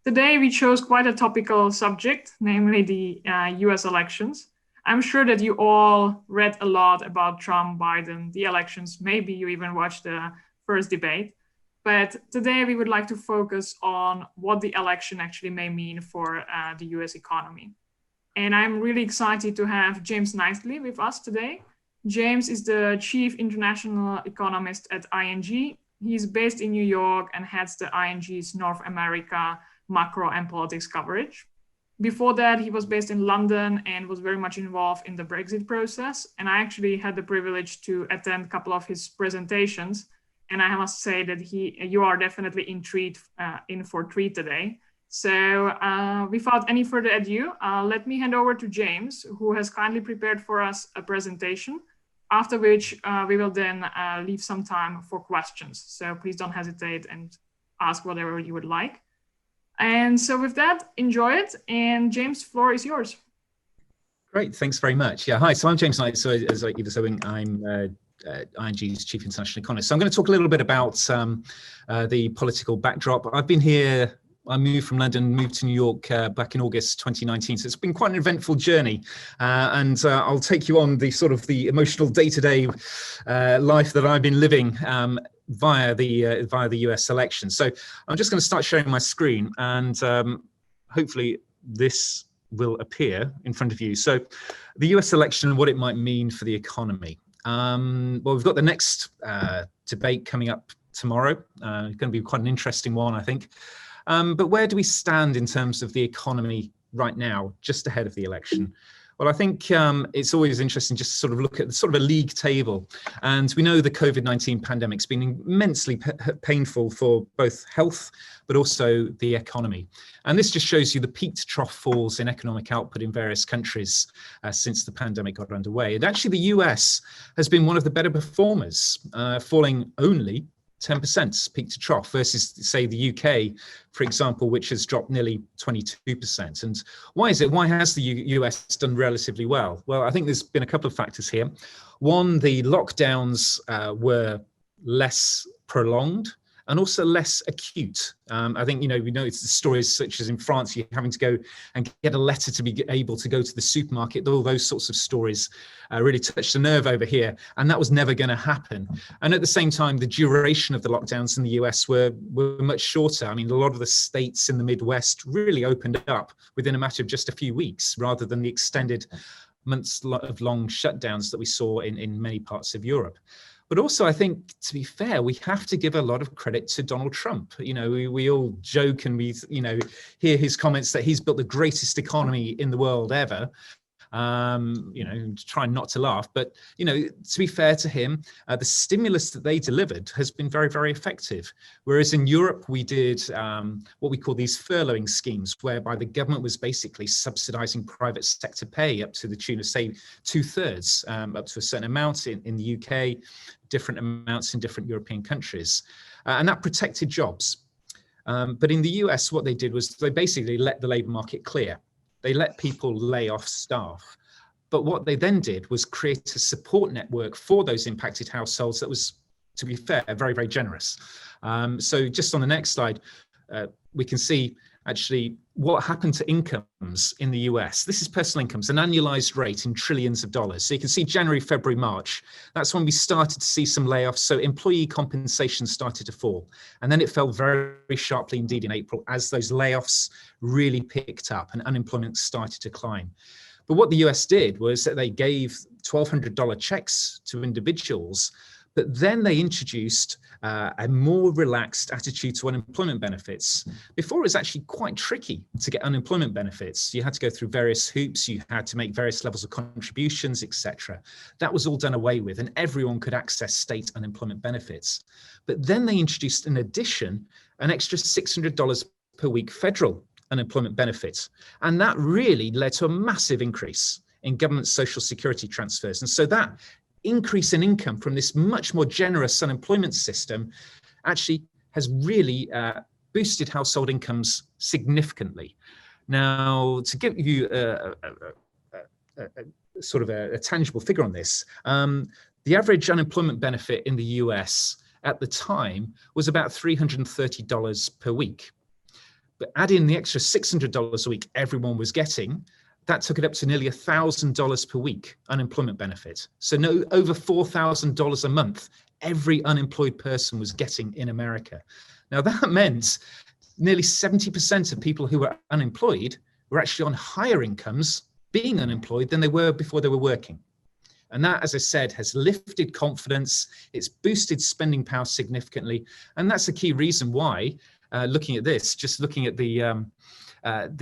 Today we chose quite a topical subject, namely the US elections. I'm sure that you all read a lot about Trump, Biden, the elections. Maybe you even watched the first debate. But today we would like to focus on what the election actually may mean for the US economy. And I'm really excited to have James Knightley with us today. James is the Chief International Economist at ING. He's based in New York and heads the ING's North America macro and politics coverage. Before that, he was based in London and was very much involved in the Brexit process. And I actually had the privilege to attend a couple of his presentations. And I must say that you are definitely in for a treat today. So without any further ado, let me hand over to James, who has kindly prepared for us a presentation, after which we will then leave some time for questions. So please don't hesitate and ask whatever you would like. And so with that, enjoy it. And James, floor is yours. Great, thanks very much. Yeah, hi, so I'm James Knight. So as you were saying, I'm ING's Chief International Economist. So I'm going to talk a little bit about the political backdrop. I've been here, I moved from London, moved to New York back in August 2019. So it's been quite an eventful journey. And I'll take you on the emotional day-to-day life that I've been living via the US election. So I'm just going to start sharing my screen, and hopefully this will appear in front of you. So the US election and what it might mean for the economy. Well, we've got the next debate coming up tomorrow. It's going to be quite an interesting one, I think. But where do we stand in terms of the economy right now, just ahead of the election? Well, I think it's always interesting just to sort of look at a league table. And we know the COVID-19 pandemic's been immensely painful for both health, but also the economy. And this just shows you the peak to trough falls in economic output in various countries since the pandemic got underway. And actually, the US has been one of the better performers, falling only 10% peak to trough versus, say, the UK, for example, which has dropped nearly 22%. And why is it? Why has the US done relatively well? Well, I think there's been a couple of factors here. One, the lockdowns were less prolonged and also less acute. I think, we know it's the stories such as in France, you're having to go and get a letter to be able to go to the supermarket. All those sorts of stories really touched a nerve over here. And that was never going to happen. And at the same time, the duration of the lockdowns in the US were much shorter. I mean, a lot of the states in the Midwest really opened up within a matter of just a few weeks, rather than the extended months of long shutdowns that we saw in many parts of Europe. But also, I think, to be fair, we have to give a lot of credit to Donald Trump. We all joke and we, hear his comments that he's built the greatest economy in the world ever. Trying not to laugh, but, to be fair to him, the stimulus that they delivered has been very, very effective. Whereas in Europe, we did what we call these furloughing schemes, whereby the government was basically subsidizing private sector pay up to the tune of, say, 2/3, up to a certain amount in the UK, different amounts in different European countries. And that protected jobs. But in the US, what they did was they basically let the labor market clear. They let people lay off staff. But what they then did was create a support network for those impacted households that was, to be fair, very, very generous. So just on the next slide, we can see actually what happened to incomes in the US. This is personal incomes, an annualized rate in trillions of dollars. So you can see January, February, March. That's when we started to see some layoffs. So employee compensation started to fall. And then it fell very, very sharply indeed in April as those layoffs really picked up and unemployment started to climb. But what the US did was that they gave $1,200 checks to individuals, but then they introduced a more relaxed attitude to unemployment benefits. Before, it was actually quite tricky to get unemployment benefits. You had to go through various hoops, you had to make various levels of contributions, etc. That was all done away with, and everyone could access state unemployment benefits. But then they introduced, in addition, an extra $600 per week federal unemployment benefit. And that really led to a massive increase in government social security transfers. And so that increase in income from this much more generous unemployment system actually has really boosted household incomes significantly. Now, to give you a tangible figure on this, the average unemployment benefit in the US at the time was about $330 per week. But add in the extra $600 a week everyone was getting, that took it up to nearly $1,000 per week unemployment benefit. So over $4,000 a month every unemployed person was getting in America. Now that meant nearly 70% of people who were unemployed were actually on higher incomes being unemployed than they were before they were working. And that, as I said, has lifted confidence, it's boosted spending power significantly. And that's a key reason why, looking at this, just looking at the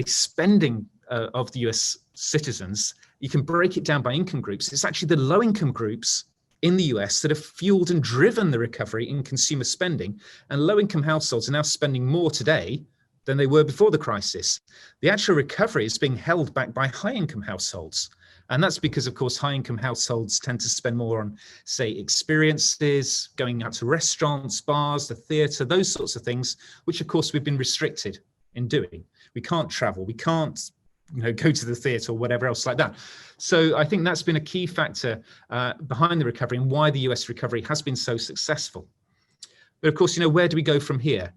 spending of the US citizens, you can break it down by income groups. It's actually the low income groups in the US that have fueled and driven the recovery in consumer spending. And low income households are now spending more today than they were before the crisis. The actual recovery is being held back by high income households. And that's because, of course, high income households tend to spend more on, say, experiences, going out to restaurants, bars, the theatre, those sorts of things, which, of course, we've been restricted in doing. We can't travel, we can't go to the theatre or whatever else like that. So I think that's been a key factor behind the recovery and why the US recovery has been so successful. But of course, where do we go from here?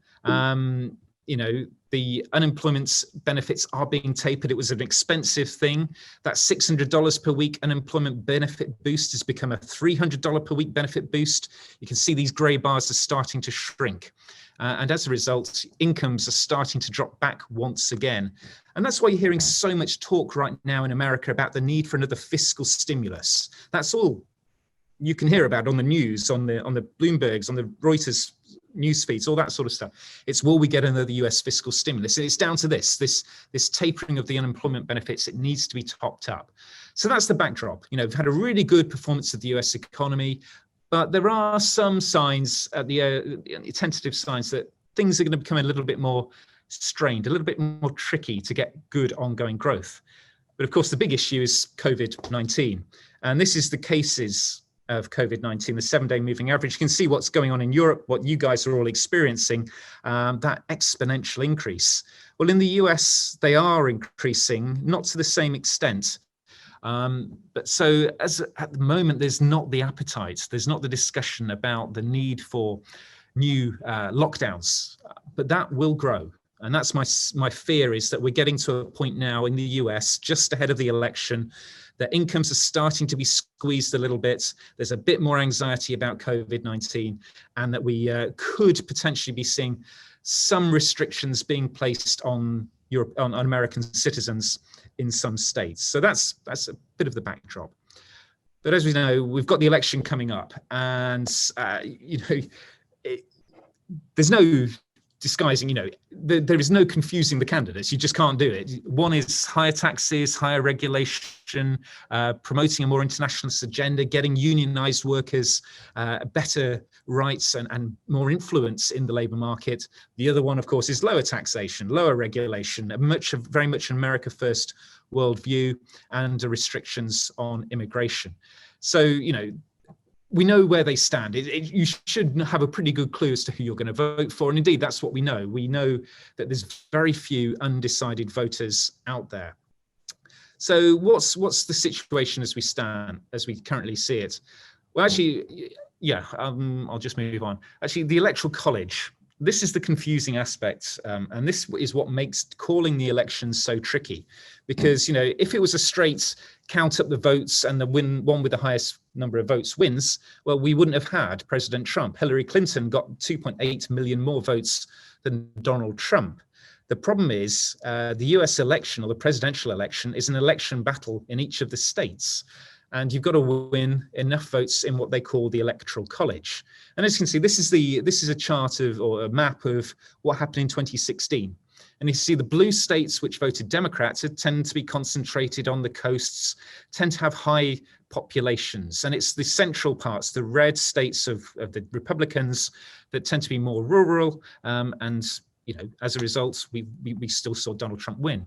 The unemployment benefits are being tapered. It was an expensive thing. That $600 per week unemployment benefit boost has become a $300 per week benefit boost. You can see these grey bars are starting to shrink. And as a result, incomes are starting to drop back once again. And that's why you're hearing so much talk right now in America about the need for another fiscal stimulus. That's all you can hear about on the news, on the Bloombergs, on the Reuters news feeds, all that sort of stuff. It's, will we get another US fiscal stimulus? And it's down to this tapering of the unemployment benefits. It needs to be topped up. So that's the backdrop. We've had a really good performance of the US economy, but there are some signs, tentative signs, that things are going to become a little bit more strained, a little bit more tricky to get good ongoing growth. But of course, the big issue is COVID-19. And this is the cases of COVID-19, the 7-day moving average. You can see what's going on in Europe, what you guys are all experiencing, that exponential increase. Well, in the US, they are increasing, not to the same extent. But so at the moment, there's not the appetite, there's not the discussion about the need for new lockdowns, but that will grow. And that's my fear, is that we're getting to a point now in the US, just ahead of the election, that incomes are starting to be squeezed a little bit. There's a bit more anxiety about COVID-19, and that we could potentially be seeing some restrictions being placed on American citizens in some states. So that's a bit of the backdrop. But as we know, we've got the election coming up, and there's no disguising, there is no confusing the candidates. You just can't do it. One is higher taxes, higher regulation, promoting a more internationalist agenda, getting unionized workers better rights and more influence in the labor market. The other one, of course, is lower taxation, lower regulation, very much an America First worldview, and restrictions on immigration. So, we know where they stand. You should have a pretty good clue as to who you're going to vote for. And indeed, that's what we know. We know that there's very few undecided voters out there. So what's the situation as we currently see it? Well, actually, I'll just move on. Actually, the Electoral College, this is the confusing aspect. And this is what makes calling the elections so tricky. Because, if it was a straight count up the votes and the one with the highest number of votes wins, well, we wouldn't have had President Trump. Hillary Clinton got 2.8 million more votes than Donald Trump. The problem is the US election, or the presidential election, is an election battle in each of the states. And you've got to win enough votes in what they call the Electoral College. And as you can see, this is a chart or a map of what happened in 2016. And you see the blue states which voted Democrats tend to be concentrated on the coasts, tend to have high populations. And it's the central parts, the red states of the Republicans, that tend to be more rural. And as a result, we still saw Donald Trump win.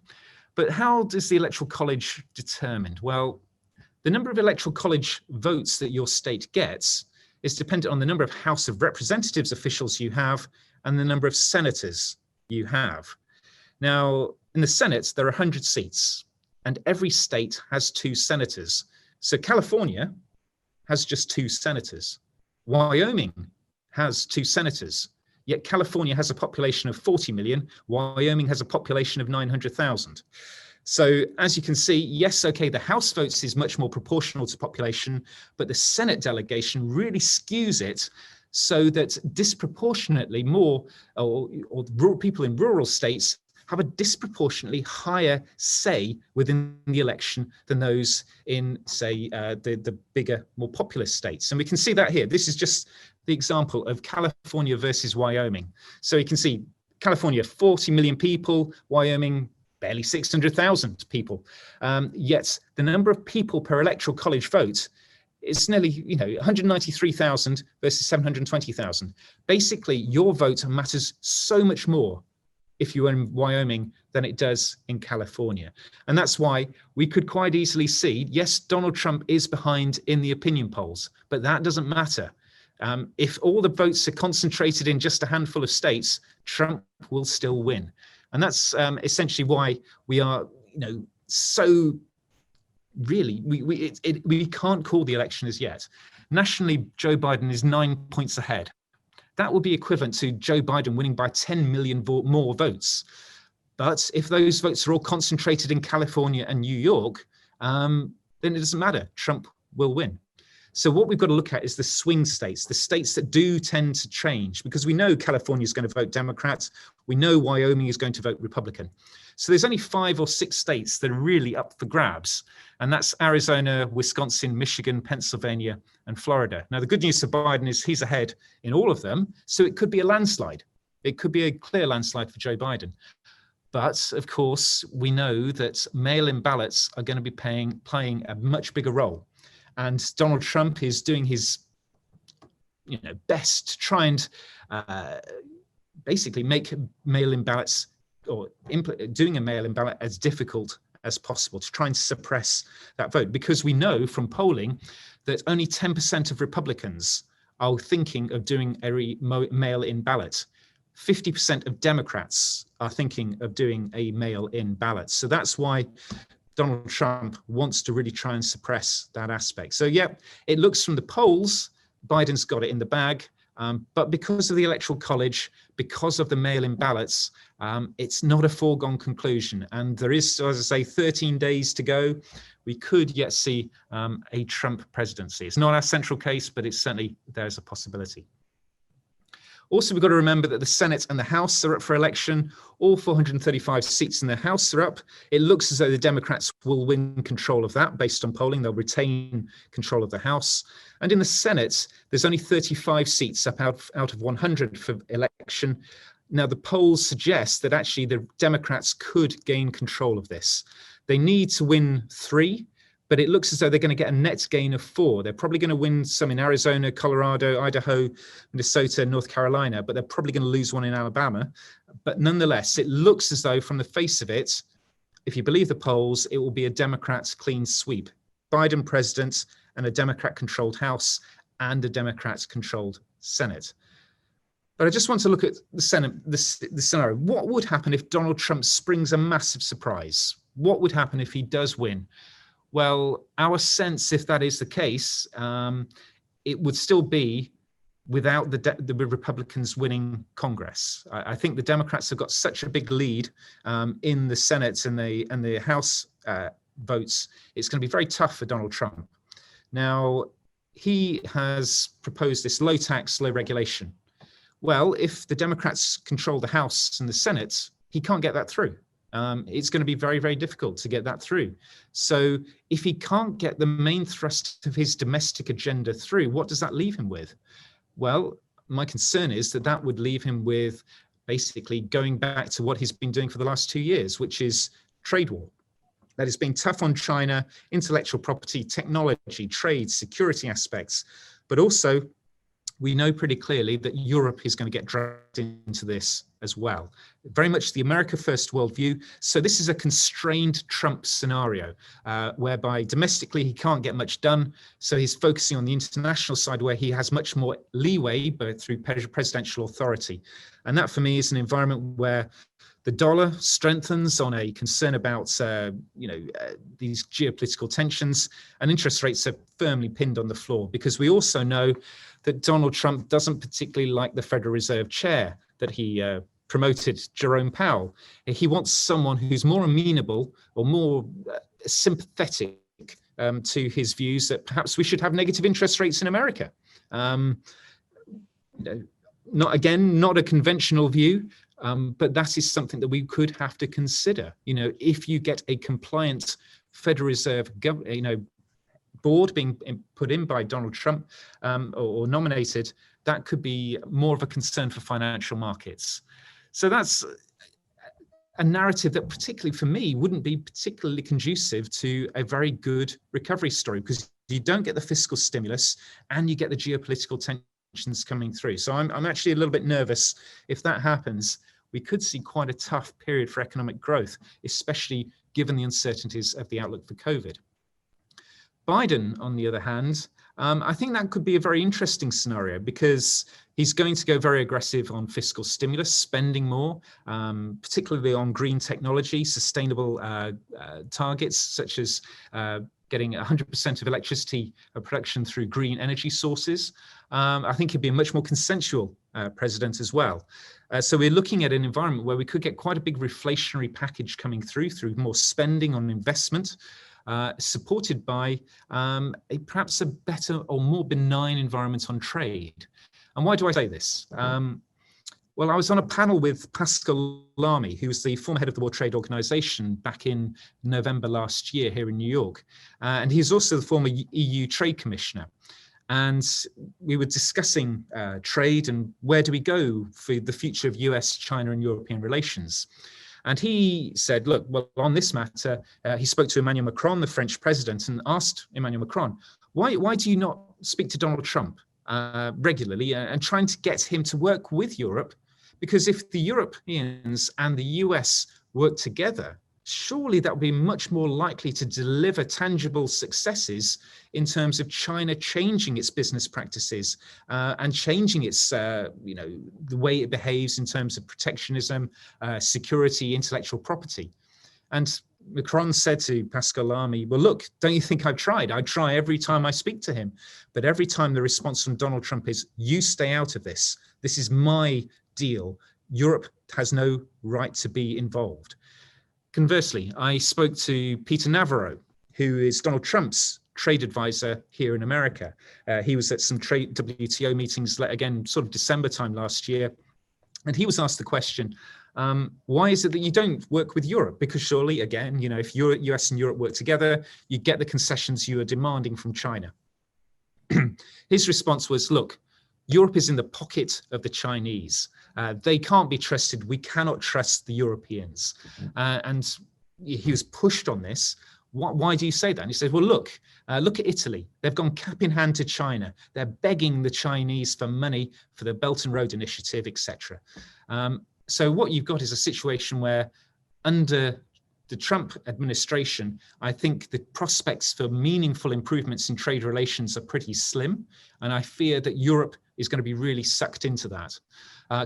But how does the Electoral College determined? Well, the number of Electoral College votes that your state gets is dependent on the number of House of Representatives officials you have and the number of senators you have. Now, in the Senate, there are 100 seats, and every state has 2 senators. So California has just 2 senators. Wyoming has 2 senators. yet California has a population of 40 million, Wyoming has a population of 900,000. So as you can see, yes, okay, the House votes is much more proportional to population, but the Senate delegation really skews it so that disproportionately more, or rural people in rural states have a disproportionately higher say within the election than those in, say, the bigger, more populous states. And we can see that here. This is just the example of California versus Wyoming. So you can see California, 40 million people, Wyoming, barely 600,000 people. Yet the number of people per electoral college vote is nearly, 193,000 versus 720,000. Basically, your vote matters so much more if you're in Wyoming than it does in California. And that's why we could quite easily see, yes, Donald Trump is behind in the opinion polls, but that doesn't matter. If all the votes are concentrated in just a handful of states, Trump will still win. And that's essentially why we are, so really, we can't call the election as yet. Nationally, Joe Biden is 9 points ahead. That would be equivalent to Joe Biden winning by 10 million more votes. But if those votes are all concentrated in California and New York, then it doesn't matter. Trump will win. So what we've got to look at is the swing states, the states that do tend to change, because we know California is going to vote Democrat. We know Wyoming is going to vote Republican. So there's only 5 or 6 states that are really up for grabs. And that's Arizona, Wisconsin, Michigan, Pennsylvania, and Florida. Now, the good news for Biden is he's ahead in all of them. So it could be a landslide. It could be a clear landslide for Joe Biden. But of course, we know that mail-in ballots are going to be playing a much bigger role. And Donald Trump is doing his best to try and basically make mail-in ballots, or doing a mail-in ballot, as difficult as possible to try and suppress that vote. Because we know from polling that only 10% of Republicans are thinking of doing a mail-in ballot. 50% of Democrats are thinking of doing a mail-in ballot. So that's why Donald Trump wants to really try and suppress that aspect. So yeah, it looks from the polls, Biden's got it in the bag, but because of the Electoral College, because of the mail-in ballots, it's not a foregone conclusion. And there is, as I say, 13 days to go. We could yet see a Trump presidency. It's not our central case, but it's certainly, there's a possibility. Also, we've got to remember that the Senate and the House are up for election. All 435 seats in the House are up. It looks as though the Democrats will win control of that based on polling. They'll retain control of the House. And in the Senate, there's only 35 seats up out of 100 for election. Now, the polls suggest that actually the Democrats could gain control of this. They need to win 3. But it looks as though they're going to get a net gain of 4. They're probably going to win some in Arizona, Colorado, Idaho, Minnesota, North Carolina, but they're probably going to lose one in Alabama. But nonetheless, it looks as though from the face of it, if you believe the polls, it will be a Democrat clean sweep. Biden president and a Democrat-controlled House and a Democrat-controlled Senate. But I just want to look at the Senate, the scenario. What would happen if Donald Trump springs a massive surprise? What would happen if he does win? Well, our sense, if that is the case, it would still be without the Republicans winning Congress. I think the Democrats have got such a big lead in the Senate and the House votes. It's going to be very tough for Donald Trump. Now, he has proposed this low tax, low regulation. Well, if the Democrats control the House and the Senate, he can't get that through. It's going to be very, very difficult to get that through. So if he can't get the main thrust of his domestic agenda through, what does that leave him with? Well, my concern is that that would leave him with basically going back to what he's been doing for the last 2 years, which is trade war. That is being tough on China, intellectual property, technology, trade, security aspects, but also we know pretty clearly that Europe is going to get dragged into this as well. Very much the America First worldview. So this is a constrained Trump scenario, whereby domestically he can't get much done. So he's focusing on the international side where he has much more leeway, but through presidential authority. And that for me is an environment where The dollar strengthens on a concern about these geopolitical tensions, and interest rates are firmly pinned on the floor, because we also know that Donald Trump doesn't particularly like the Federal Reserve chair that he promoted, Jerome Powell. He wants someone who's more amenable or more sympathetic to his views that perhaps we should have negative interest rates in America. Not a conventional view, but that is something that we could have to consider. If you get a compliant Federal Reserve board being put in by Donald Trump or nominated, that could be more of a concern for financial markets. So that's a narrative that, particularly for me, wouldn't be particularly conducive to a very good recovery story, because you don't get the fiscal stimulus and you get the geopolitical tensions coming through. So I'm actually a little bit nervous. If that happens, we could see quite a tough period for economic growth, especially given the uncertainties of the outlook for COVID. Biden, on the other hand, I think that could be a very interesting scenario, because he's going to go very aggressive on fiscal stimulus, spending more, particularly on green technology, sustainable targets, such as getting 100% of electricity production through green energy sources. I think he'd be a much more consensual president as well. So we're looking at an environment where we could get quite a big reflationary package coming through more spending on investment, supported by perhaps a better or more benign environment on trade. And why do I say this? Well, I was on a panel with Pascal Lamy, who was the former head of the World Trade Organization back in November last year here in New York. And he's also the former EU Trade Commissioner. And we were discussing trade and where do we go for the future of US, China and European relations. And he said, look, well, on this matter, he spoke to Emmanuel Macron, the French president, and asked Emmanuel Macron, why do you not speak to Donald Trump regularly and trying to get him to work with Europe? Because if the Europeans and the US work together, surely that would be much more likely to deliver tangible successes in terms of China changing its business practices and changing its, the way it behaves in terms of protectionism, security, intellectual property. And Macron said to Pascal Lamy, well, look, don't you think I've tried? I try every time I speak to him. But every time the response from Donald Trump is, you stay out of this. This is my deal. Europe has no right to be involved. Conversely, I spoke to Peter Navarro, who is Donald Trump's trade advisor here in America. He was at some trade WTO meetings, again, sort of December time last year. And he was asked the question, why is it that you don't work with Europe? Because surely, again, if US and Europe work together, you get the concessions you are demanding from China. His response was, look, Europe is in the pocket of the Chinese. They can't be trusted. We cannot trust the Europeans. And he was pushed on this. Why do you say that? And he said, well, look at Italy. They've gone cap in hand to China. They're begging the Chinese for money for the Belt and Road Initiative, etc. So what you've got is a situation where under the Trump administration, I think the prospects for meaningful improvements in trade relations are pretty slim. And I fear that Europe is going to be really sucked into that.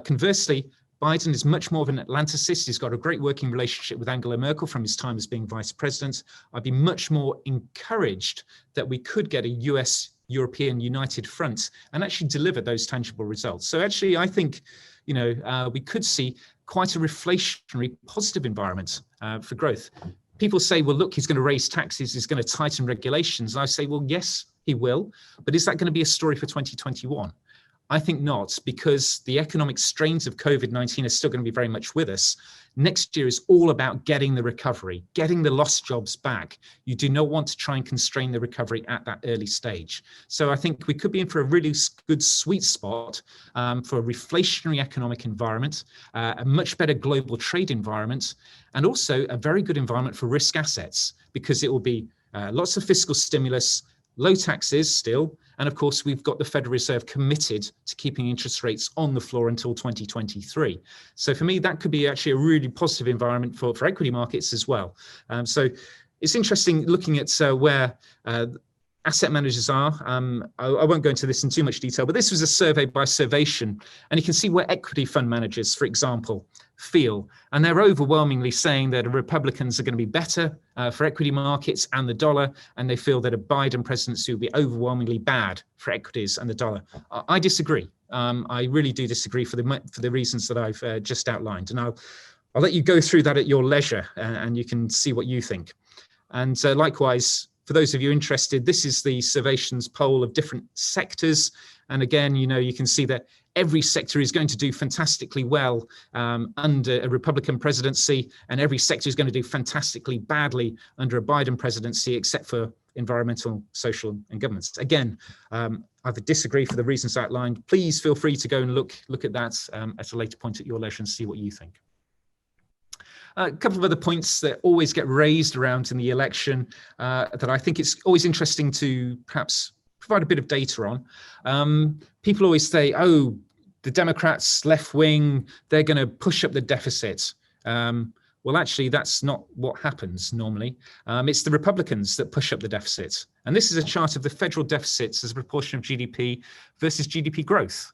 Conversely, Biden is much more of an Atlanticist. He's got a great working relationship with Angela Merkel from his time as being vice president. I'd be much more encouraged that we could get a US-European united front and actually deliver those tangible results. So actually, I think, we could see quite a reflationary positive environment for growth. People say, well, look, he's going to raise taxes, he's going to tighten regulations. And I say, well, yes, he will. But is that going to be a story for 2021? I think not, because the economic strains of COVID-19 are still going to be very much with us. Next year is all about getting the recovery, getting the lost jobs back. You do not want to try and constrain the recovery at that early stage. So I think we could be in for a really good sweet spot for a reflationary economic environment, a much better global trade environment, and also a very good environment for risk assets, because it will be lots of fiscal stimulus, low taxes still, and of course, we've got the Federal Reserve committed to keeping interest rates on the floor until 2023. So for me, that could be actually a really positive environment for equity markets as well. So it's interesting looking at where asset managers are. I won't go into this in too much detail, but this was a survey by Survation, and you can see where equity fund managers, for example, feel. And they're overwhelmingly saying that Republicans are going to be better for equity markets and the dollar, and they feel that a Biden presidency will be overwhelmingly bad for equities and the dollar. I disagree. I really do disagree for the reasons that I've just outlined. And I'll let you go through that at your leisure, and you can see what you think. And likewise, for those of you interested, this is the Surveillance poll of different sectors. And again, you can see that every sector is going to do fantastically well under a Republican presidency, and every sector is going to do fantastically badly under a Biden presidency, except for environmental, social, and governance. Again, I would disagree for the reasons outlined. Please feel free to go and look at that at a later point at your leisure and see what you think. A couple of other points that always get raised around in the election that I think it's always interesting to perhaps provide a bit of data on. People always say, oh, the Democrats, left wing, they're going to push up the deficit. Well, actually, that's not what happens normally. It's the Republicans that push up the deficit. And this is a chart of the federal deficits as a proportion of GDP versus GDP growth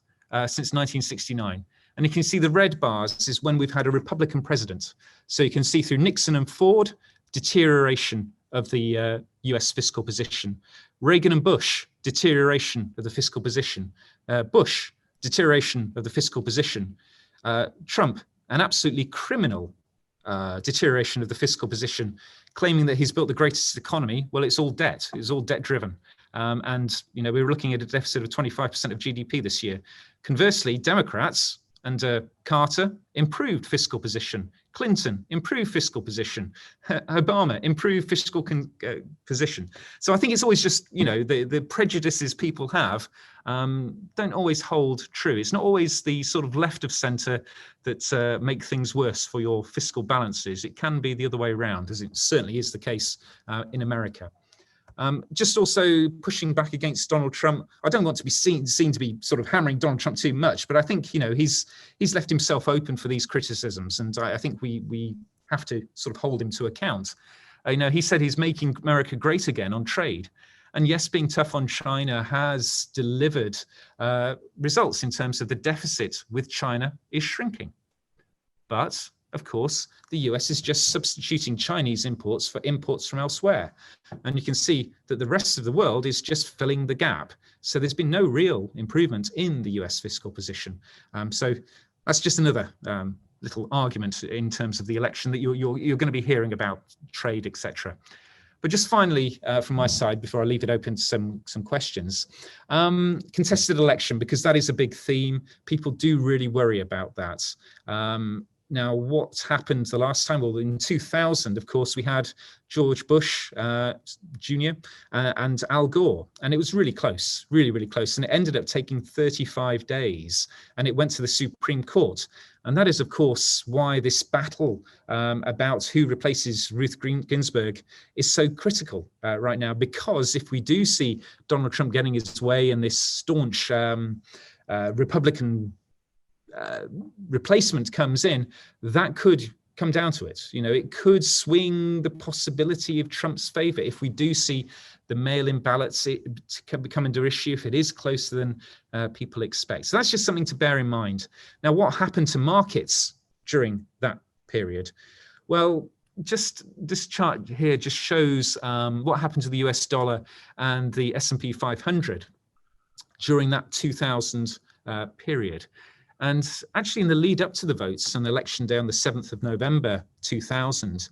since 1969. And you can see the red bars is when we've had a Republican president. So you can see through Nixon and Ford, deterioration of the US fiscal position. Reagan and Bush, deterioration of the fiscal position. Bush, deterioration of the fiscal position. Trump, an absolutely criminal deterioration of the fiscal position, claiming that he's built the greatest economy. Well, it's all debt. It's all debt driven. And we were looking at a deficit of 25% of GDP this year. Conversely, Democrats under Carter improved fiscal position. Clinton improved fiscal position. Obama improved fiscal position. So I think it's always just, the prejudices people have don't always hold true. It's not always the sort of left of center that make things worse for your fiscal balances. It can be the other way around, as it certainly is the case in America. Just also pushing back against Donald Trump. I don't want to be seen to be sort of hammering Donald Trump too much, but I think he's left himself open for these criticisms, and I think we have to sort of hold him to account. He said he's making America great again on trade, and yes, being tough on China has delivered results in terms of the deficit with China is shrinking, but of course, the US is just substituting Chinese imports for imports from elsewhere. And you can see that the rest of the world is just filling the gap. So there's been no real improvement in the US fiscal position. So that's just another little argument in terms of the election that you're going to be hearing about trade, etc. But just finally, from my side, before I leave it open to some questions, contested election, because that is a big theme. People do really worry about that. Now, what happened the last time? Well, in 2000, of course, we had George Bush Jr. And Al Gore, and it was really close, really, really close. And it ended up taking 35 days, and it went to the Supreme Court. And that is, of course, why this battle about who replaces Ruth Ginsburg is so critical right now, because if we do see Donald Trump getting his way and this staunch Republican replacement comes in, that could come down to it. It could swing the possibility of Trump's favor if we do see the mail-in ballots become under issue, if it is closer than people expect. So that's just something to bear in mind. Now, what happened to markets during that period? Well, just this chart here just shows what happened to the US dollar and the S&P 500 during that 2000 period. And actually in the lead up to the votes on election day on the 7th of November 2000,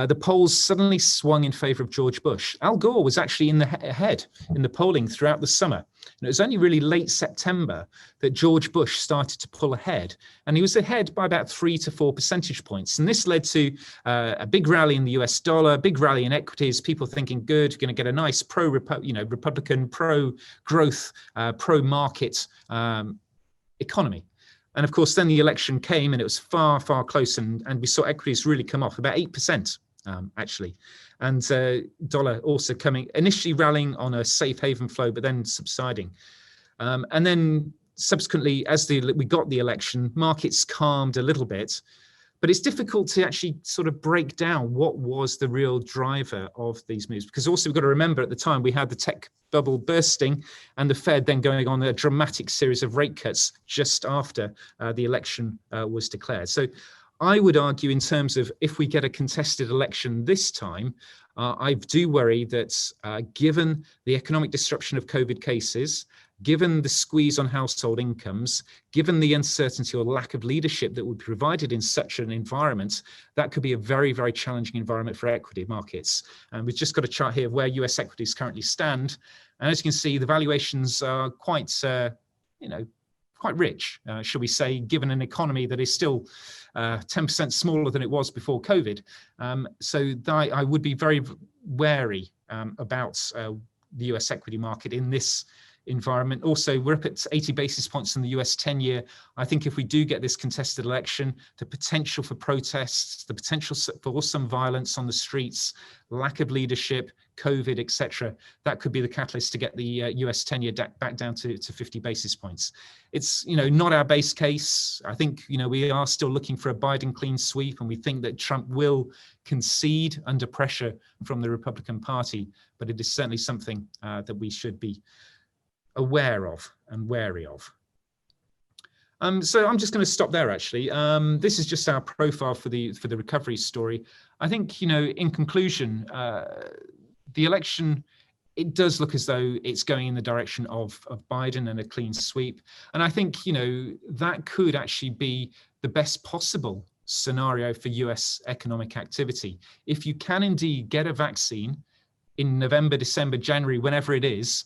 the polls suddenly swung in favor of George Bush. Al Gore was actually ahead in the polling throughout the summer. And it was only really late September that George Bush started to pull ahead. And he was ahead by about 3 to 4 percentage points. And this led to a big rally in the US dollar, a big rally in equities, people thinking, good, going to get a nice Republican, pro-growth, pro-market economy. And of course, then the election came and it was far, far close. And we saw equities really come off about 8%, actually. And dollar also initially rallying on a safe haven flow, but then subsiding. And then subsequently, as we got the election, markets calmed a little bit. But it's difficult to actually sort of break down what was the real driver of these moves. Because also we've got to remember at the time we had the tech bubble bursting and the Fed then going on a dramatic series of rate cuts just after the election was declared. So I would argue in terms of if we get a contested election this time, I do worry that given the economic disruption of COVID cases, given the squeeze on household incomes, given the uncertainty or lack of leadership that would be provided in such an environment, that could be a very, very challenging environment for equity markets. And we've just got a chart here of where US equities currently stand. And as you can see, the valuations are quite, quite rich, shall we say, given an economy that is still 10% smaller than it was before COVID. So I would be very wary about the US equity market in this environment. Also, we're up at 80 basis points in the US 10-year. I think if we do get this contested election, the potential for protests, the potential for some violence on the streets, lack of leadership, COVID, etc., that could be the catalyst to get the US 10-year back down to 50 basis points. It's not our base case. I think we are still looking for a Biden clean sweep, and we think that Trump will concede under pressure from the Republican Party. But it is certainly something that we should be aware of and wary of. So I'm just going to stop there, actually. This is just our profile for the recovery story. I think, in conclusion, the election, it does look as though it's going in the direction of Biden and a clean sweep. And I think, that could actually be the best possible scenario for US economic activity. If you can indeed get a vaccine in November, December, January, whenever it is,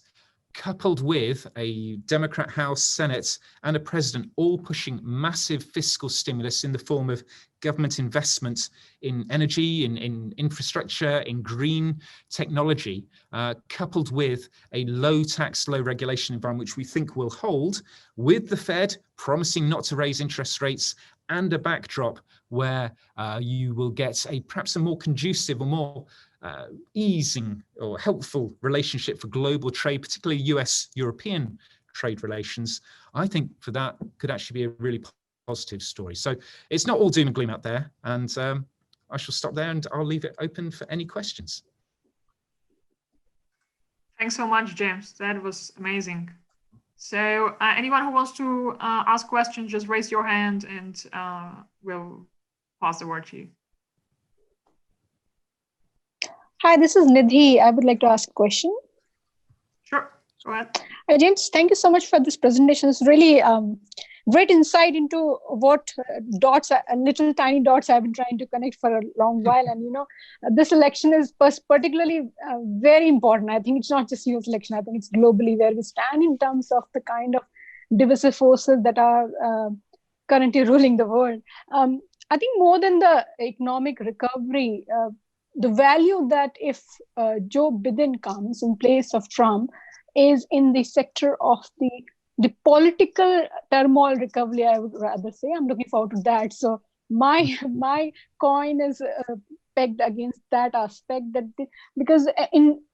coupled with a Democrat House, Senate, and a president all pushing massive fiscal stimulus in the form of government investment in energy, in infrastructure, in green technology, coupled with a low tax, low regulation environment, which we think will hold, with the Fed promising not to raise interest rates, and a backdrop where you will get perhaps a more conducive or more easing or helpful relationship for global trade, particularly US-European trade relations. I think for that could actually be a really positive story. So it's not all doom and gloom out there. And I shall stop there and I'll leave it open for any questions. Thanks so much, James. That was amazing. So anyone who wants to ask questions, just raise your hand and we'll pass the word to you. Hi, this is Nidhi. I would like to ask a question. Sure, go ahead. James, thank you so much for this presentation. It's really great insight into what little tiny dots I've been trying to connect for a long while. And, this election is particularly very important. I think it's not just US election. I think it's globally where we stand in terms of the kind of divisive forces that are currently ruling the world. I think more than the economic recovery, the value that if Joe Biden comes in place of Trump is in the sector of the political turmoil recovery, I would rather say. I'm looking forward to that. So my coin is pegged against that aspect, because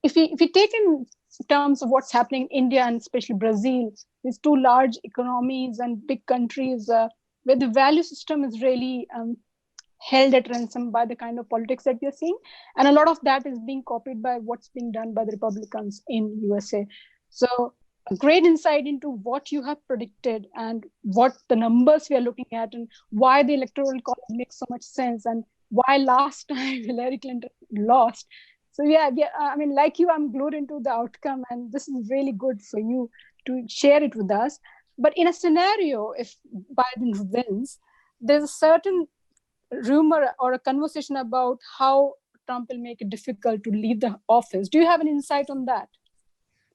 if we take in terms of what's happening in India and especially Brazil, these two large economies and big countries where the value system is really held at ransom by the kind of politics that we're seeing. And a lot of that is being copied by what's being done by the Republicans in USA. So a great insight into what you have predicted and what the numbers we are looking at and why the electoral college makes so much sense and why last time Hillary Clinton lost. So yeah, I mean, like you, I'm glued into the outcome, and this is really good for you to share it with us. But in a scenario, if Biden wins, there's a certain rumor or a conversation about how Trump will make it difficult to leave the office. Do you have an insight on that?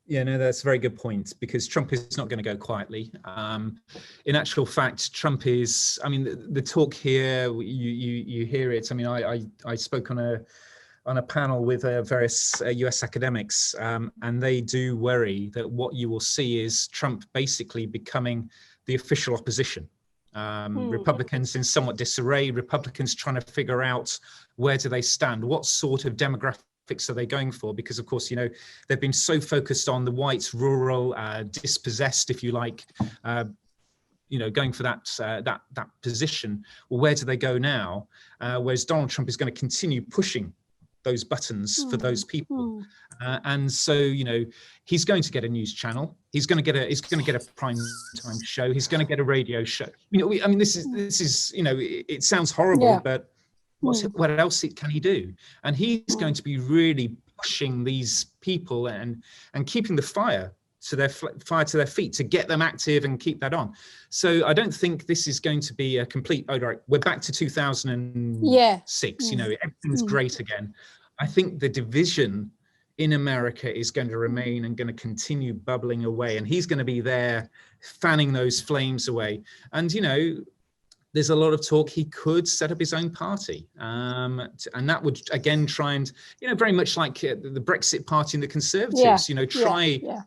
Yeah, no, that's a very good point, because Trump is not going to go quietly. In actual fact, Trump is, I mean, the talk here, you hear it. I mean, I spoke on a panel with various US academics, and they do worry that what you will see is Trump basically becoming the official opposition. Republicans in somewhat disarray, Republicans trying to figure out where do they stand, what sort of demographics are they going for, because of course, they've been so focused on the white, rural, dispossessed, if you like, going for that position. Well, where do they go now? Whereas Donald Trump is going to continue pushing those buttons for those people. And so, he's going to get a news channel. He's going to get a prime time show. He's going to get a radio show. This is it sounds horrible, but what else can he do? And he's going to be really pushing these people and keeping the fire to their feet to get them active and keep that on. So I don't think this is going to be a complete, we're back to 2006, everything's great again. I think the division in America is going to remain and going to continue bubbling away, and he's going to be there fanning those flames away. And there's a lot of talk he could set up his own party, and that would again try and very much like the Brexit party and the Conservatives,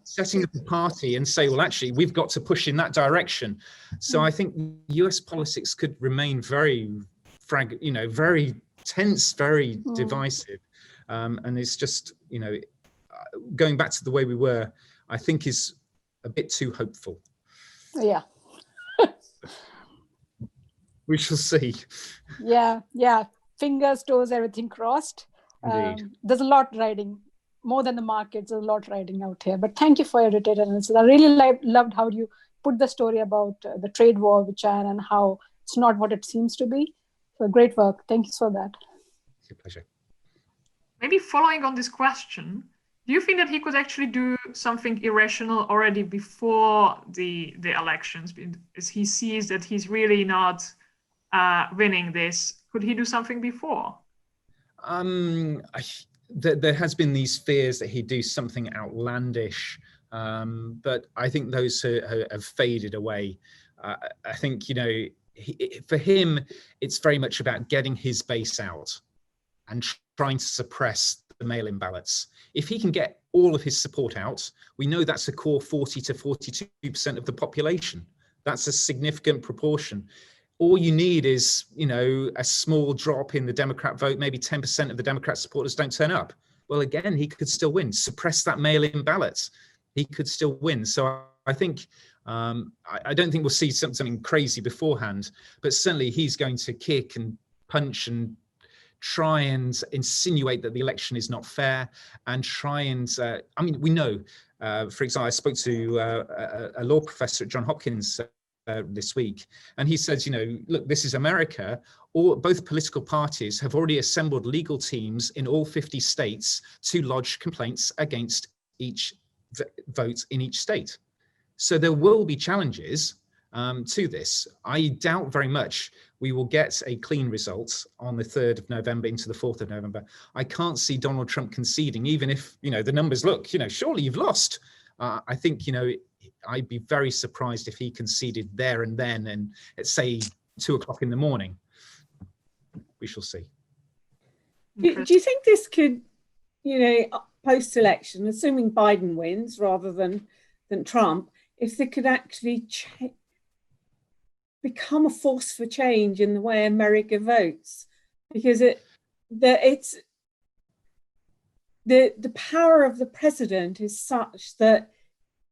setting up a party and say, well, actually we've got to push in that direction. So I think US politics could remain very very tense, very divisive, and it's just going back to the way we were, I think is a bit too hopeful. Yeah. We shall see. Yeah. Fingers, toes, everything crossed. There's a lot riding, more than the markets, there's a lot riding out here. But thank you for your detailed analysis. I really loved how you put the story about the trade war with China and how it's not what it seems to be. So great work. Thank you for that. It's a pleasure. Maybe following on this question, do you think that he could actually do something irrational already before the elections? Because he sees that he's really not winning this. Could he do something before? There has been these fears that he'd do something outlandish, but I think those have faded away. I think, for him, it's very much about getting his base out and trying to suppress the mail-in ballots. If he can get all of his support out, we know that's a core 40 to 42% of the population. That's a significant proportion. All you need is, a small drop in the Democrat vote, maybe 10% of the Democrat supporters don't turn up. Well, again, he could still win. Suppress that mail-in ballots, he could still win. So I think, I don't think we'll see something crazy beforehand, but certainly he's going to kick and punch and try and insinuate that the election is not fair, and try and, we know, for example, I spoke to a law professor at Johns Hopkins this week, and he says, look, this is America. Both political parties have already assembled legal teams in all 50 states to lodge complaints against each vote in each state. So there will be challenges to this. I doubt very much we will get a clean result on the 3rd of November into the 4th of November. I can't see Donald Trump conceding, even if, the numbers look, surely you've lost. I think, I'd be very surprised if he conceded there and then, and at say 2 o'clock in the morning. We shall see. Do you think this could, post-election, assuming Biden wins rather than Trump, if they could actually become a force for change in the way America votes? Because the power of the president is such that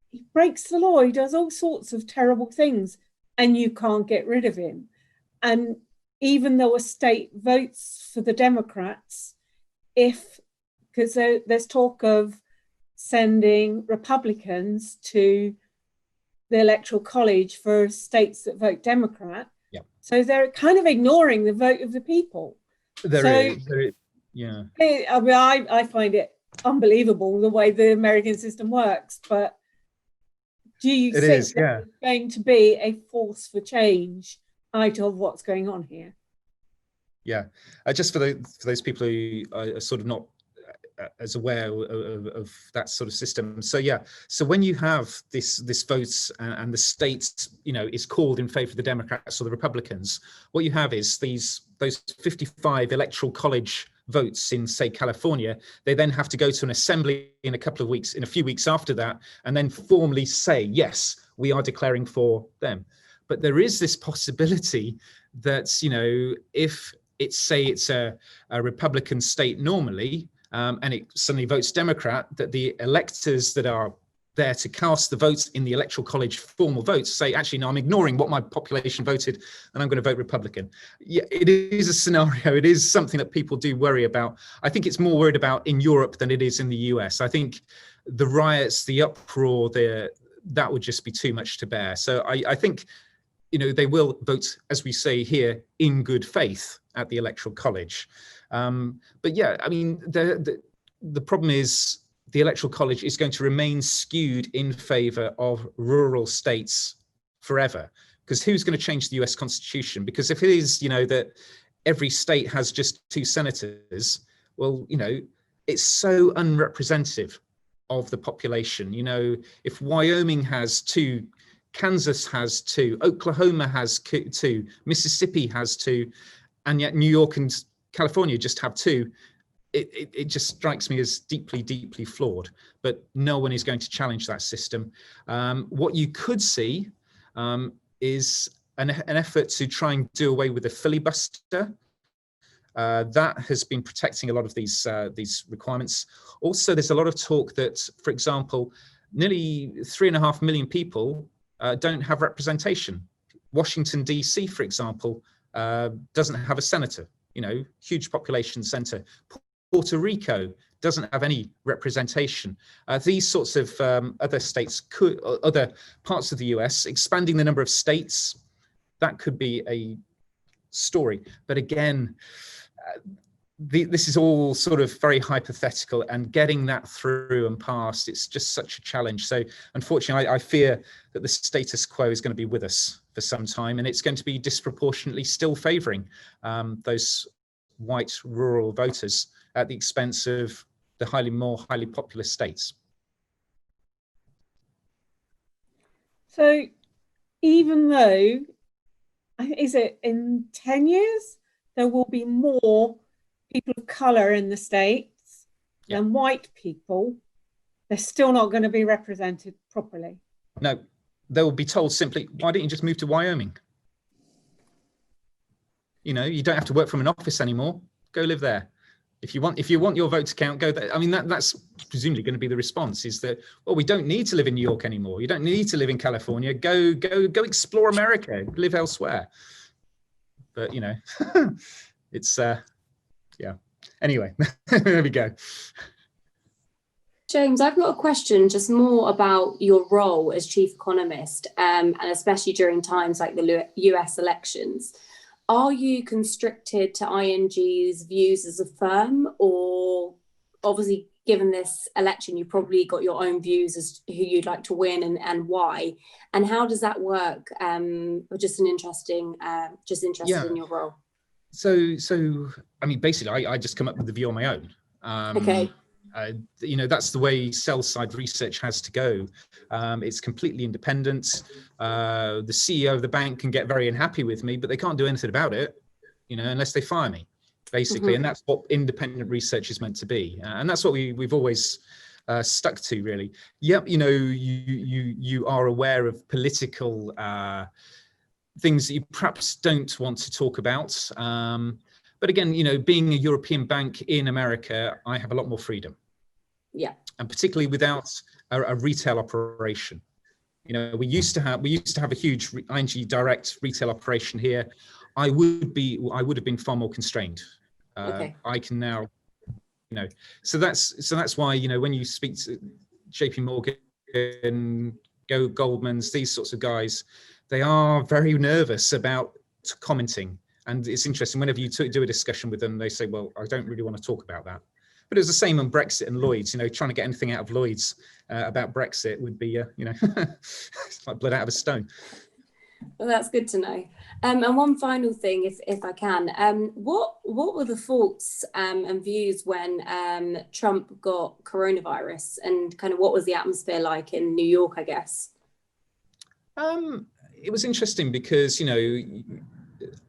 he breaks the law, he does all sorts of terrible things, and you can't get rid of him. And even though a state votes for the Democrats, because there's talk of sending Republicans to the Electoral College for states that vote Democrat. Yeah. So they're kind of ignoring the vote of the people. Yeah. I find it unbelievable the way the American system works, but do you think it's going to be a force for change out of what's going on here? Yeah, just for those people who are sort of not as aware of that sort of system. So so when you have this votes and the state, is called in favor of the Democrats or the Republicans, what you have is those 55 electoral college votes in, say, California. They then have to go to an assembly in a few weeks after that, and then formally say, yes, we are declaring for them. But there is this possibility that, if it's a Republican state normally, and it suddenly votes Democrat, that the electors that are there to cast the votes in the electoral college formal votes, say, actually, no, I'm ignoring what my population voted and I'm going to vote Republican. Yeah, it is a scenario. It is something that people do worry about. I think it's more worried about in Europe than it is in the US. I think the riots, the uproar, that would just be too much to bear. So I think, they will vote, as we say here, in good faith at the electoral college. But yeah, I mean, the problem is, the electoral college is going to remain skewed in favor of rural states forever. Because who's going to change the US Constitution? Because if it is, that every state has just 2 senators, well, it's so unrepresentative of the population. If Wyoming has 2, Kansas has 2, Oklahoma has 2, Mississippi has 2, and yet New York and California just have 2, it just strikes me as deeply, deeply flawed. But no one is going to challenge that system. What you could see is an effort to try and do away with the filibuster. That has been protecting a lot of these requirements. Also, there's a lot of talk that, for example, nearly 3.5 million people don't have representation. Washington, DC, for example, doesn't have a senator, huge population center. Puerto Rico doesn't have any representation. These sorts of other states other parts of the US, expanding the number of states, that could be a story. But again, this is all sort of very hypothetical, and getting that through and passed, it's just such a challenge. So unfortunately, I fear that the status quo is going to be with us for some time, and it's going to be disproportionately still favoring those white rural voters at the expense of the more highly populous states. So even though, is it in 10 years, there will be more people of colour in the States than white people, they're still not going to be represented properly? No, they will be told simply, why don't you just move to Wyoming? You don't have to work from an office anymore. Go live there. If you want your vote to count, go there. I mean, that's presumably going to be the response, is that, well, we don't need to live in New York anymore. You don't need to live in California. Go explore America, live elsewhere. But, it's, yeah. Anyway, there we go. James, I've got a question just more about your role as chief economist, and especially during times like the US elections. Are you constricted to ING's views as a firm, or obviously given this election, you probably got your own views as who you'd like to win and why, and how does that work? Just interested in your role. So I mean, basically, I just come up with the view on my own. Okay. That's the way sell-side research has to go. It's completely independent. The CEO of the bank can get very unhappy with me, but they can't do anything about it, unless they fire me, basically. Mm-hmm. And that's what independent research is meant to be. And that's what we've always stuck to, really. Yep, you are aware of political things that you perhaps don't want to talk about. But again, being a European bank in America, I have a lot more freedom. Yeah. And particularly without a retail operation. We used to have a huge ING Direct retail operation here. I would have been far more constrained. Okay. I can now, so that's why, when you speak to JP Morgan, Goldman's, these sorts of guys, they are very nervous about commenting. And it's interesting, whenever you do a discussion with them, they say, well, I don't really want to talk about that. But it was the same on Brexit and Lloyd's. Trying to get anything out of Lloyd's about Brexit would be, it's like blood out of a stone. Well, that's good to know. And one final thing, if I can, what were the thoughts and views when Trump got coronavirus, and kind of what was the atmosphere like in New York, I guess? It was interesting because,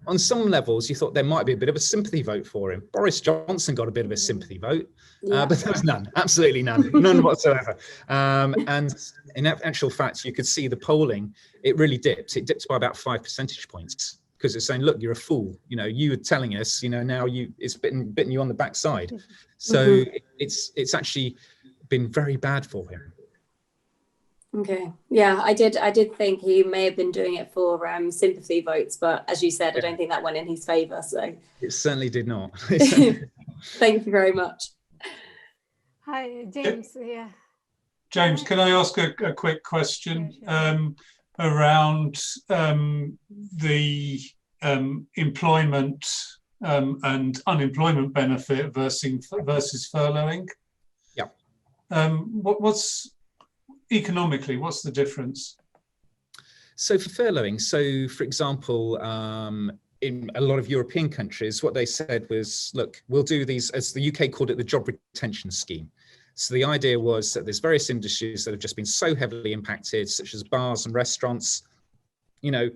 on some levels, you thought there might be a bit of a sympathy vote for him. Boris Johnson got a bit of a sympathy vote, but there was none, absolutely none whatsoever. And in actual fact, you could see the polling, it really dipped. It dipped by about 5 percentage points, because it's saying, look, you're a fool. You were telling us, now it's bitten you on the backside. So it's actually been very bad for him. Okay. Yeah, I did think he may have been doing it for sympathy votes, but as you said, I don't think that went in his favour. So it certainly did not. thank you very much. Hi, James. Yeah. James, can I ask a quick question around the employment and unemployment benefit versus furloughing? Yeah. What's economically, what's the difference? So for furloughing, so for example, in a lot of European countries, what they said was, look, we'll do these, as the UK called it, the job retention scheme. So the idea was that there's various industries that have just been so heavily impacted, such as bars and restaurants, you know,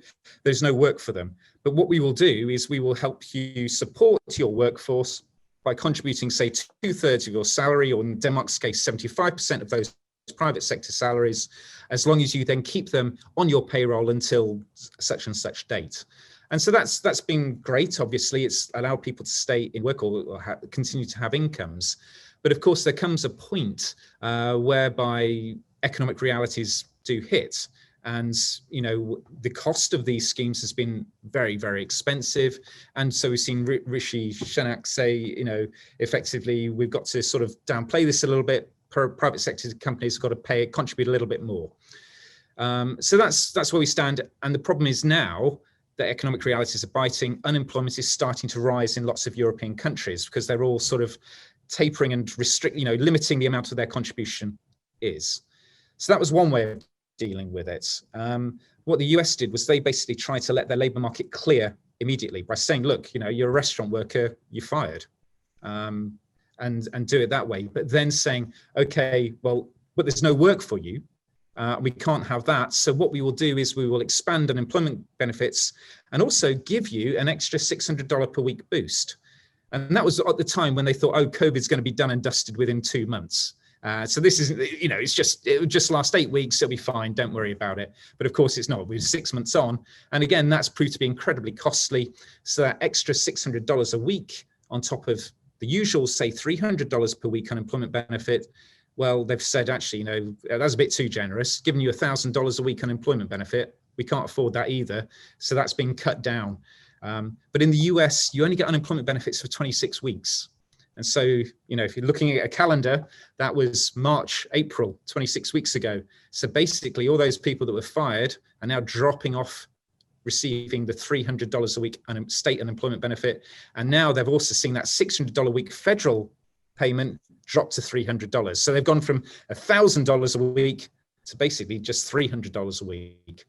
there's no work for them. But what we will do is we will help you support your workforce by contributing, say, 2/3 of your salary, or in Denmark's case, 75% of those private sector salaries, as long as you then keep them on your payroll until such and such date. And so that's been great. Obviously, it's allowed people to stay in work or continue to have incomes. But of course, there comes a point whereby economic realities do hit. And, you know, the cost of these schemes has been very, very expensive. And so we've seen Rishi Sunak say, you know, effectively, we've got to sort of downplay this a little bit. Private sector companies have got to contribute a little bit more. So that's where we stand. And the problem is now that economic realities are biting. Unemployment is starting to rise in lots of European countries because they're all sort of tapering and limiting the amount of their contribution is. So that was one way of dealing with it. What the US did was they basically tried to let their labor market clear immediately by saying, look, you know, you're a restaurant worker, you're fired, and do it that way. But then saying, okay, well, but there's no work for you. We can't have that. So what we will do is we will expand unemployment benefits and also give you an extra $600 per week boost. And that was at the time when they thought, oh, COVID's going to be done and dusted within 2 months. So this is, you know, it would just last 8 weeks. It'll be fine. Don't worry about it. But of course, it's not. We're 6 months on. And again, that's proved to be incredibly costly. So that extra $600 a week on top of the usual, say, $300 per week unemployment benefit, well, they've said, actually, you know, that's a bit too generous. Giving you $1,000 a week unemployment benefit, we can't afford that either. So that's been cut down. But in the US, you only get unemployment benefits for 26 weeks. And so, you know, if you're looking at a calendar, that was March, April, 26 weeks ago. So basically, all those people that were fired are now dropping off receiving the $300 a week state unemployment benefit. And now they've also seen that $600 a week federal payment drop to $300. So they've gone from $1,000 a week to basically just $300 a week.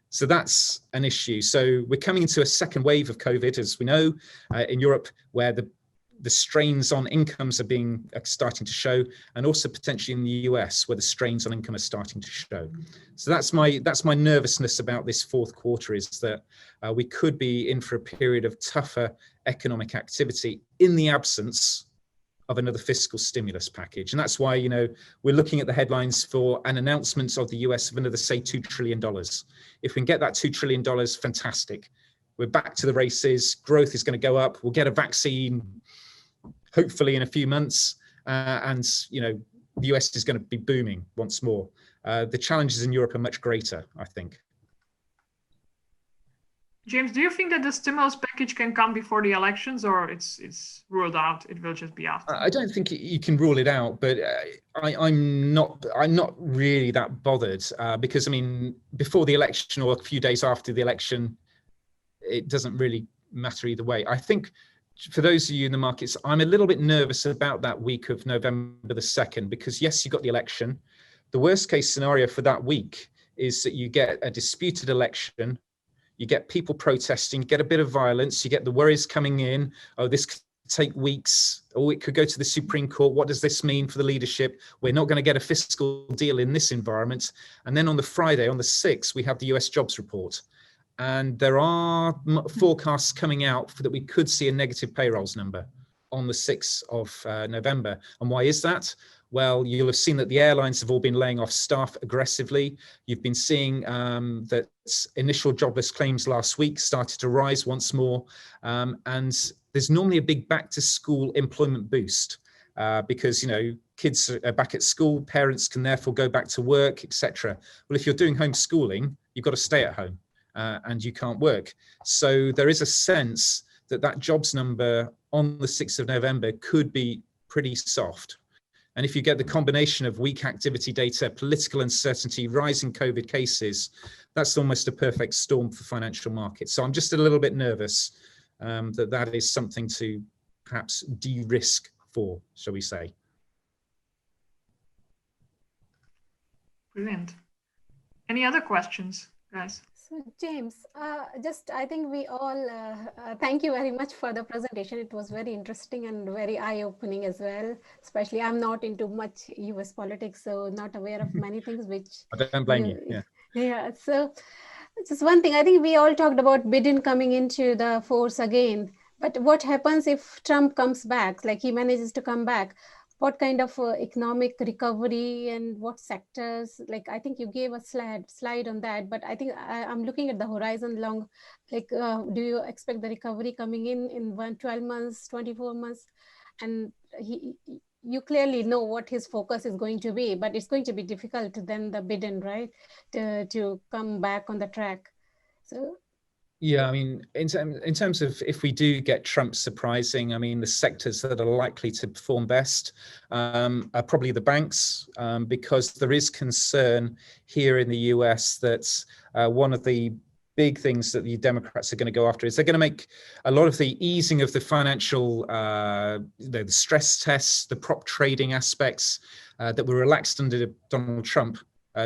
So that's an issue. So we're coming into a second wave of COVID, as we know, in Europe, where the strains on incomes are starting to show, and also potentially in the US, where the strains on income are starting to show. So that's my nervousness about this fourth quarter, is that we could be in for a period of tougher economic activity in the absence of another fiscal stimulus package. And that's why, you know, we're looking at the headlines for an announcement of the US of another, say, $2 trillion. If we can get that $2 trillion, fantastic. We're back to the races. Growth is going to go up. We'll get a vaccine, hopefully in a few months. And, you know, the US is going to be booming once more. The challenges in Europe are much greater, I think. James, do you think that the stimulus package can come before the elections, or it's ruled out? It will just be after. I don't think you can rule it out, but I'm not really that bothered because, I mean, before the election or a few days after the election, it doesn't really matter either way. I think for those of you in the markets, I'm a little bit nervous about that week of November the 2nd, because yes, you got the election. The worst case scenario for that week is that you get a disputed election. You get people protesting, you get a bit of violence, you get the worries coming in, oh, this could take weeks, or it could go to the Supreme Court. What does this mean for the leadership? We're not going to get a fiscal deal in this environment. And then on the Friday, on the 6th, we have the US jobs report. And there are forecasts coming out that we could see a negative payrolls number on the 6th of November. And why is that? Well, you'll have seen that the airlines have all been laying off staff aggressively. You've been seeing that initial jobless claims last week started to rise once more. And there's normally a big back to school employment boost. because, you know, kids are back at school, parents can therefore go back to work, etc. Well, if you're doing homeschooling, you've got to stay at home and you can't work. So there is a sense that that jobs number on the 6th of November could be pretty soft. And if you get the combination of weak activity data, political uncertainty, rising COVID cases, that's almost a perfect storm for financial markets. So I'm just a little bit nervous that that is something to perhaps de-risk for, shall we say. Brilliant. Any other questions, guys? So James, I think we all, thank you very much for the presentation. It was very interesting and very eye-opening as well. Especially, I'm not into much US politics, so not aware of many things which... I don't blame you, yeah. Yeah, so just one thing, I think we all talked about Biden coming into the force again, but what happens if Trump comes back, like he manages to come back? What kind of economic recovery and what sectors? Like, I think you gave a slide on that, but I think I'm looking at the horizon long, like, do you expect the recovery coming in 12 months, 24 months? And you clearly know what his focus is going to be, but it's going to be difficult then the Biden, right, to come back on the track. So. Yeah, I mean, in terms of if we do get Trump surprising, I mean, the sectors that are likely to perform best are probably the banks, because there is concern here in the US that one of the big things that the Democrats are going to go after is they're going to make a lot of the easing of the financial, the stress tests, the prop trading aspects that were relaxed under Donald Trump,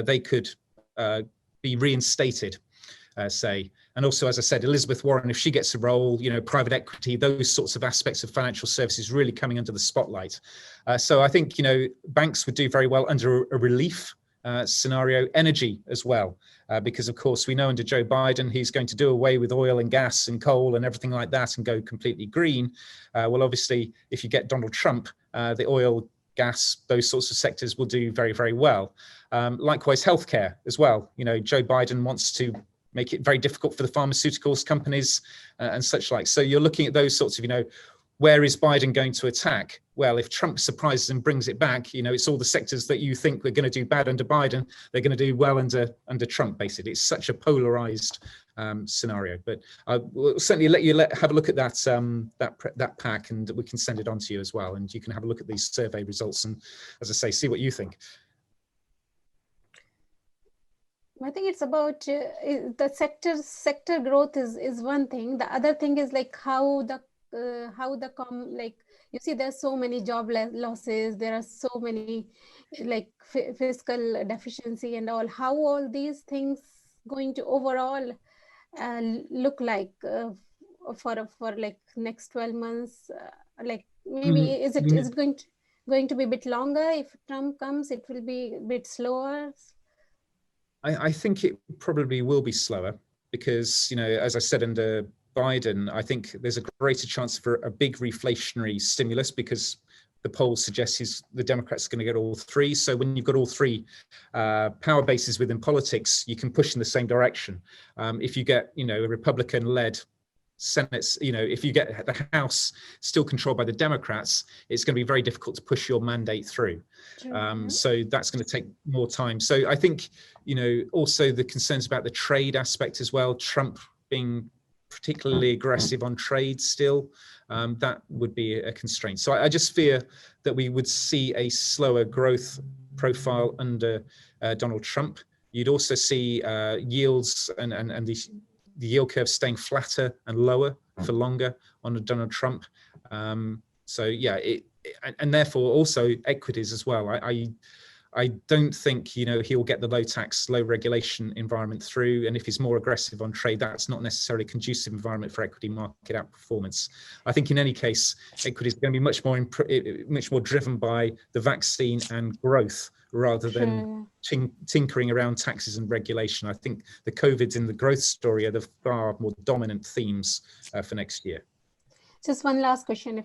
they could be reinstated. Say, and also, as I said, Elizabeth Warren, if she gets a role, you know, private equity, those sorts of aspects of financial services really coming under the spotlight. So I think, you know, banks would do very well under a relief scenario, energy as well, because of course we know under Joe Biden, he's going to do away with oil and gas and coal and everything like that and go completely green. Well, obviously, if you get Donald Trump, the oil, gas, those sorts of sectors will do very, very well. Likewise, healthcare as well. You know, Joe Biden wants to make it very difficult for the pharmaceuticals companies and such like. So you're looking at those sorts of, you know, where is Biden going to attack? Well, if Trump surprises and brings it back, you know, it's all the sectors that you think we're going to do bad under Biden, they're going to do well under Trump, basically. It's such a polarized scenario. But we'll certainly let you have a look at that that pack, and we can send it on to you as well. And you can have a look at these survey results and, as I say, see what you think. I think it's about the sector growth is one thing. The other thing is like how the like, you see, there's so many job losses. There are so many like fiscal deficiency and all. How all these things going to overall look like for like next 12 months? Like maybe is it going to be a bit longer? If Trump comes, it will be a bit slower. I think it probably will be slower because, you know, as I said under Biden, I think there's a greater chance for a big reflationary stimulus because the polls suggest the Democrats are going to get all three. So when you've got all three power bases within politics, you can push in the same direction. If you get, you know, a Republican-led Senate, you know, if you get the House still controlled by the Democrats, it's going to be very difficult to push your mandate through. So that's going to take more time. So I think, you know, also the concerns about the trade aspect as well, Trump being particularly aggressive on trade still, that would be a constraint. So I just fear that we would see a slower growth profile under Donald Trump. You'd also see yields and the yield curve staying flatter and lower for longer under Donald Trump. So yeah, and therefore also equities as well. I don't think, you know, he'll get the low tax, low regulation environment through. And if he's more aggressive on trade, that's not necessarily a conducive environment for equity market outperformance. I think in any case, equities are going to be much more driven by the vaccine and growth rather than tinkering around taxes and regulation. I think the COVID and the growth story are the far more dominant themes for next year. Just one last question,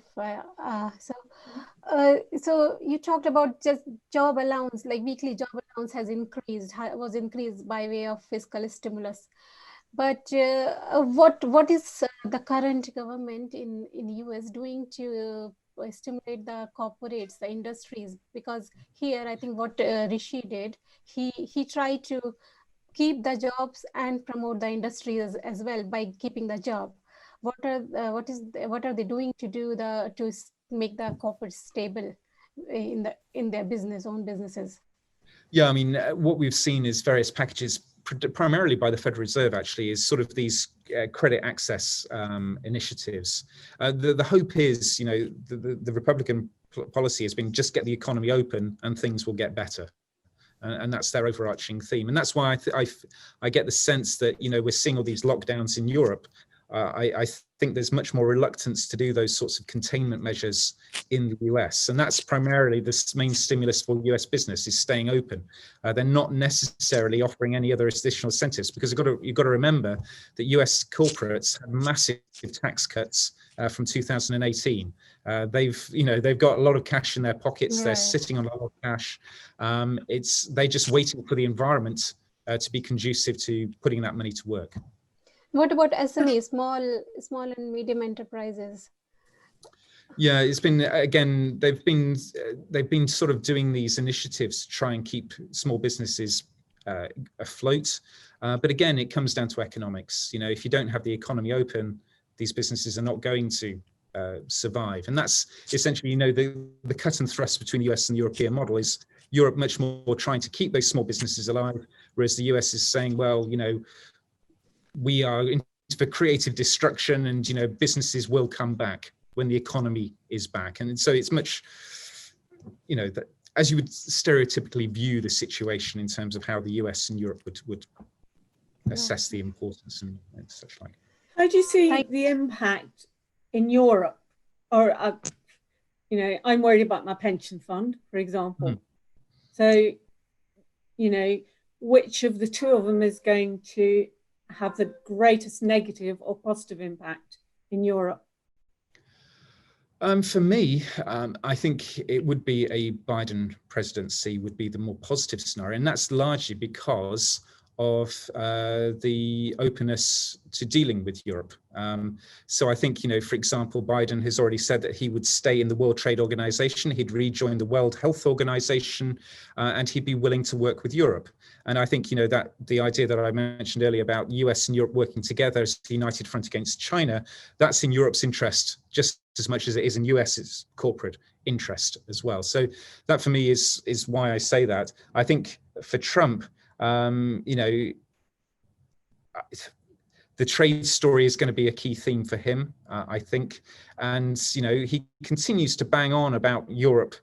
so you talked about just job allowance, like weekly job allowance was increased by way of fiscal stimulus. But what is the current government in US doing to stimulate the corporates, the industries, because here I think what Rishi did, he tried to keep the jobs and promote the industries as well by keeping the job. What are they doing to make the corporates stable in their own businesses? Yeah, I mean, what we've seen is various packages, primarily by the Federal Reserve, actually, is sort of these credit access initiatives. The hope is, you know, the Republican policy has been just get the economy open and things will get better. And that's their overarching theme. And that's why I get the sense that, you know, we're seeing all these lockdowns in Europe. I think there's much more reluctance to do those sorts of containment measures in the US. And that's primarily the main stimulus for US business is staying open. They're not necessarily offering any other additional incentives, because you've got to remember that US corporates have massive tax cuts from 2018. They've got a lot of cash in their pockets. Right. They're sitting on a lot of cash. They're just waiting for the environment to be conducive to putting that money to work. What about SMEs, small and medium enterprises? Yeah, it's been, again, they've been sort of doing these initiatives to try and keep small businesses afloat. But again, it comes down to economics. You know, if you don't have the economy open, these businesses are not going to survive. And that's essentially, you know, the cut and thrust between the US and the European model is Europe much more trying to keep those small businesses alive, whereas the US is saying, well, you know, we are for creative destruction, and, you know, businesses will come back when the economy is back. And so it's much, you know, that as you would stereotypically view the situation in terms of how the US and Europe would assess the importance and such like. How do you see the impact in Europe? Or, you know, I'm worried about my pension fund, for example. So, you know, which of the two of them is going to have the greatest negative or positive impact in Europe? For me, I think it would be a Biden presidency would be the more positive scenario, and that's largely because of the openness to dealing with Europe. So I think, you know, for example, Biden has already said that he would stay in the World Trade Organization, he'd rejoin the World Health Organization, and he'd be willing to work with Europe. And I think, you know, that the idea that I mentioned earlier about US and Europe working together as a united front against China, that's in Europe's interest just as much as it is in US's corporate interest as well. So that for me is why I say that. I think for Trump, you know, the trade story is going to be a key theme for him, I think. And, you know, he continues to bang on about Europe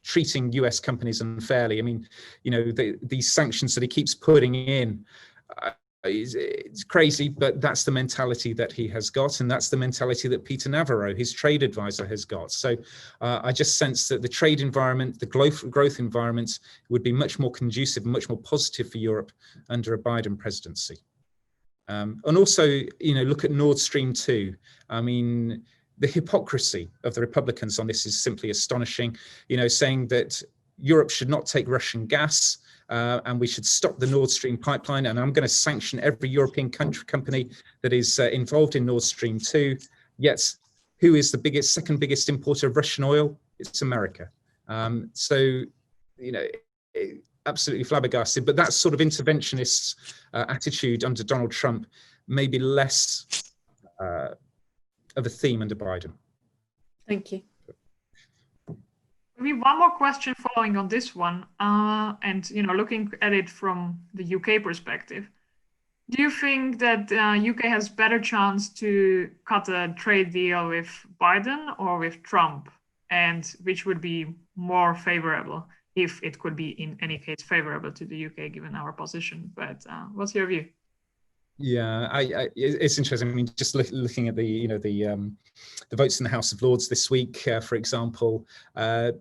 treating US companies unfairly. I mean, you know, these sanctions that he keeps putting in, it's crazy, but that's the mentality that he has got. And that's the mentality that Peter Navarro, his trade advisor, has got. So I just sense that the trade environment, the growth environment would be much more conducive and much more positive for Europe under a Biden presidency. And also, you know, look at Nord Stream 2. I mean, the hypocrisy of the Republicans on this is simply astonishing, you know, saying that Europe should not take Russian gas, and we should stop the Nord Stream pipeline, and I'm going to sanction every European company that is involved in Nord Stream 2. Yet, who is the second biggest importer of Russian oil? It's America. So, you know, absolutely flabbergasted. But that sort of interventionist attitude under Donald Trump may be less of a theme under Biden. Thank you. Maybe one more question following on this one, and, you know, looking at it from the UK perspective. Do you think that UK has better chance to cut a trade deal with Biden or with Trump, and which would be more favorable, if it could be in any case favorable to the UK given our position? But what's your view? Yeah, it's interesting. I mean, just looking at the votes in the House of Lords this week, for example,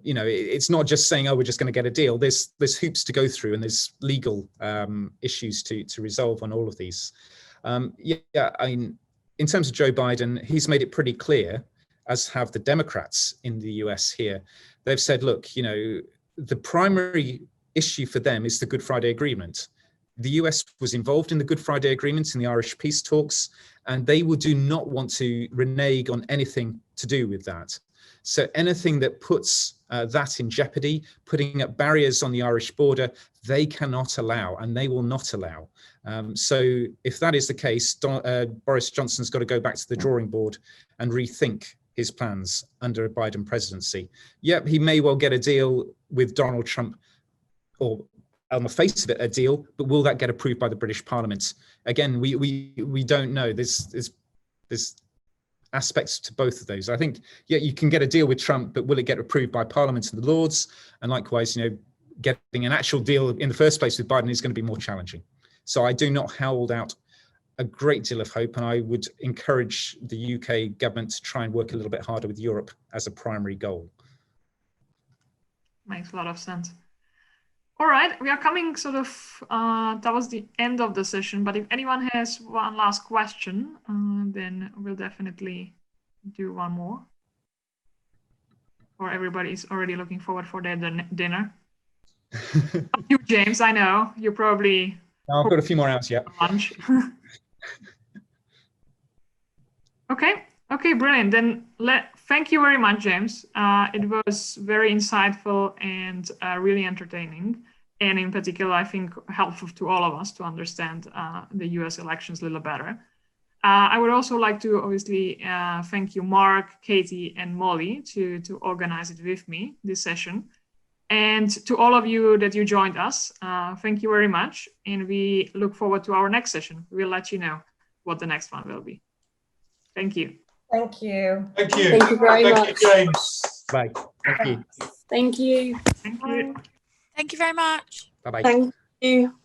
you know, it's not just saying, oh, we're just going to get a deal. There's hoops to go through, and there's legal issues to resolve on all of these. Yeah, I mean, in terms of Joe Biden, he's made it pretty clear, as have the Democrats in the US here. They've said, look, you know, the primary issue for them is the Good Friday Agreement. The US was involved in the Good Friday Agreement in the Irish peace talks, and they do not want to renege on anything to do with that. So anything that puts that in jeopardy, putting up barriers on the Irish border, they cannot allow, and they will not allow. So if that is the case, Boris Johnson's got to go back to the drawing board and rethink his plans under a Biden presidency. Yep, he may well get a deal with Donald Trump, or on the face of it, a deal, but will that get approved by the British Parliament? Again, we don't know. There's aspects to both of those. I think, yeah, you can get a deal with Trump, but will it get approved by Parliament and the Lords? And likewise, getting an actual deal in the first place with Biden is going to be more challenging. So I do not hold out a great deal of hope, and I would encourage the UK government to try and work a little bit harder with Europe as a primary goal. Makes a lot of sense. All right, we are coming sort of towards the end of the session, but if anyone has one last question, then we'll definitely do one more. Or everybody is already looking forward for their dinner. You, James, I know you probably. I've got a few more hours yet. Lunch. Okay, brilliant. Then thank you very much, James. It was very insightful and really entertaining. And in particular, I think helpful to all of us to understand the US elections a little better. I would also like to obviously thank you, Mark, Katie, and Molly to organize it with me, this session. And to all of you that you joined us, thank you very much. And we look forward to our next session. We'll let you know what the next one will be. Thank you. Thank you. Thank you. Thank you very much. Thank you, James. Bye. Thank you. Thank you. Thank you. Thank you very much. Bye-bye. Thank you.